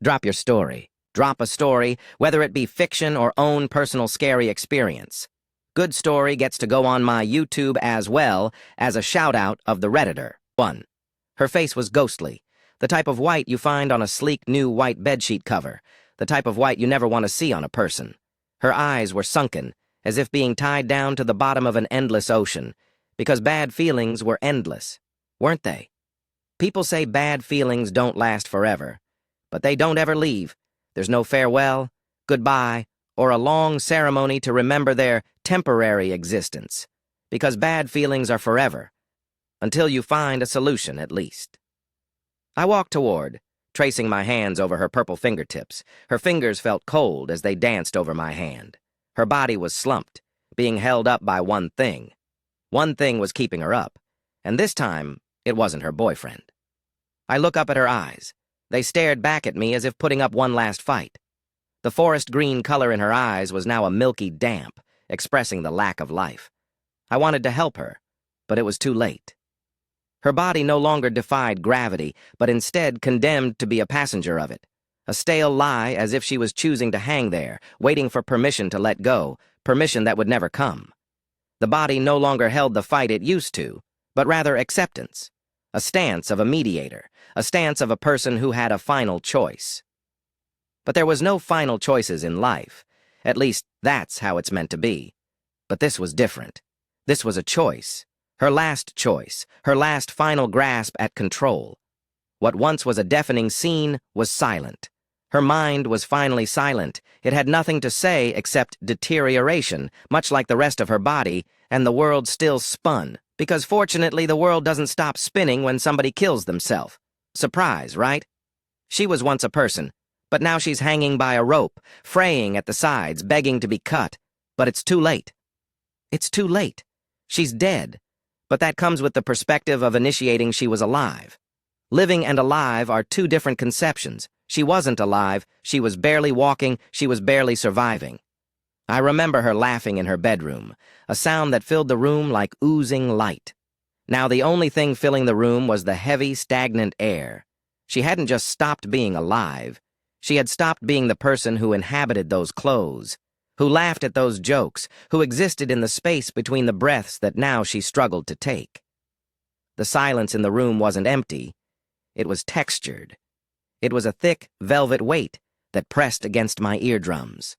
Drop your story. Drop a story, whether it be fiction or own personal scary experience. Good story gets to go on my YouTube as well as a shout-out of the Redditor. 1. Her face was ghostly, the type of white you find on a sleek new white bedsheet cover, the type of white you never want to see on a person. Her eyes were sunken, as if being tied down to the bottom of an endless ocean, because bad feelings were endless, weren't they? People say bad feelings don't last forever, but they don't ever leave. There's no farewell, goodbye, or a long ceremony to remember their temporary existence, because bad feelings are forever, until you find a solution at least. I walked toward, tracing my hands over her purple fingertips. Her fingers felt cold as they danced over my hand. Her body was slumped, being held up by one thing. One thing was keeping her up, and this time, it wasn't her boyfriend. I look up at her eyes. They stared back at me as if putting up one last fight. The forest green color in her eyes was now a milky damp, expressing the lack of life. I wanted to help her, but it was too late. Her body no longer defied gravity, but instead condemned to be a passenger of it. A stale lie, as if she was choosing to hang there, waiting for permission to let go, permission that would never come. The body no longer held the fight it used to, but rather acceptance. A stance of a mediator, a stance of a person who had a final choice. But there was no final choices in life. At least, that's how it's meant to be. But this was different. This was a choice. Her last choice, her last final grasp at control. What once was a deafening scene was silent. Her mind was finally silent. It had nothing to say except deterioration, much like the rest of her body, and the world still spun, because fortunately the world doesn't stop spinning when somebody kills themselves. Surprise, right? She was once a person, but now she's hanging by a rope, fraying at the sides, begging to be cut. But it's too late. It's too late. She's dead. But that comes with the perspective of initiating she was alive. Living and alive are two different conceptions. She wasn't alive, she was barely walking, she was barely surviving. I remember her laughing in her bedroom, a sound that filled the room like oozing light. Now the only thing filling the room was the heavy, stagnant air. She hadn't just stopped being alive. She had stopped being the person who inhabited those clothes, who laughed at those jokes, who existed in the space between the breaths that now she struggled to take. The silence in the room wasn't empty. It was textured. It was a thick, velvet weight that pressed against my eardrums.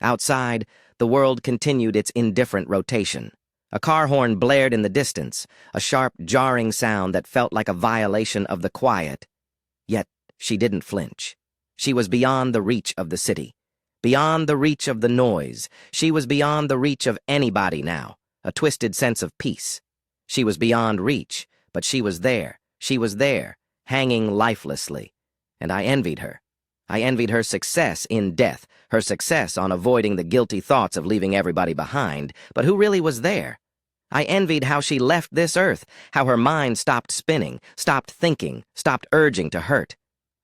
Outside, the world continued its indifferent rotation. A car horn blared in the distance, a sharp, jarring sound that felt like a violation of the quiet. Yet, she didn't flinch. She was beyond the reach of the city. Beyond the reach of the noise. She was beyond the reach of anybody now, a twisted sense of peace. She was beyond reach, but she was there, hanging lifelessly. And I envied her. I envied her success in death, her success on avoiding the guilty thoughts of leaving everybody behind, but who really was there? I envied how she left this earth, how her mind stopped spinning, stopped thinking, stopped urging to hurt.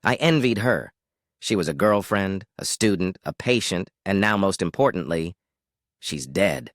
I envied her. She was a girlfriend, a student, a patient, and now most importantly, she's dead.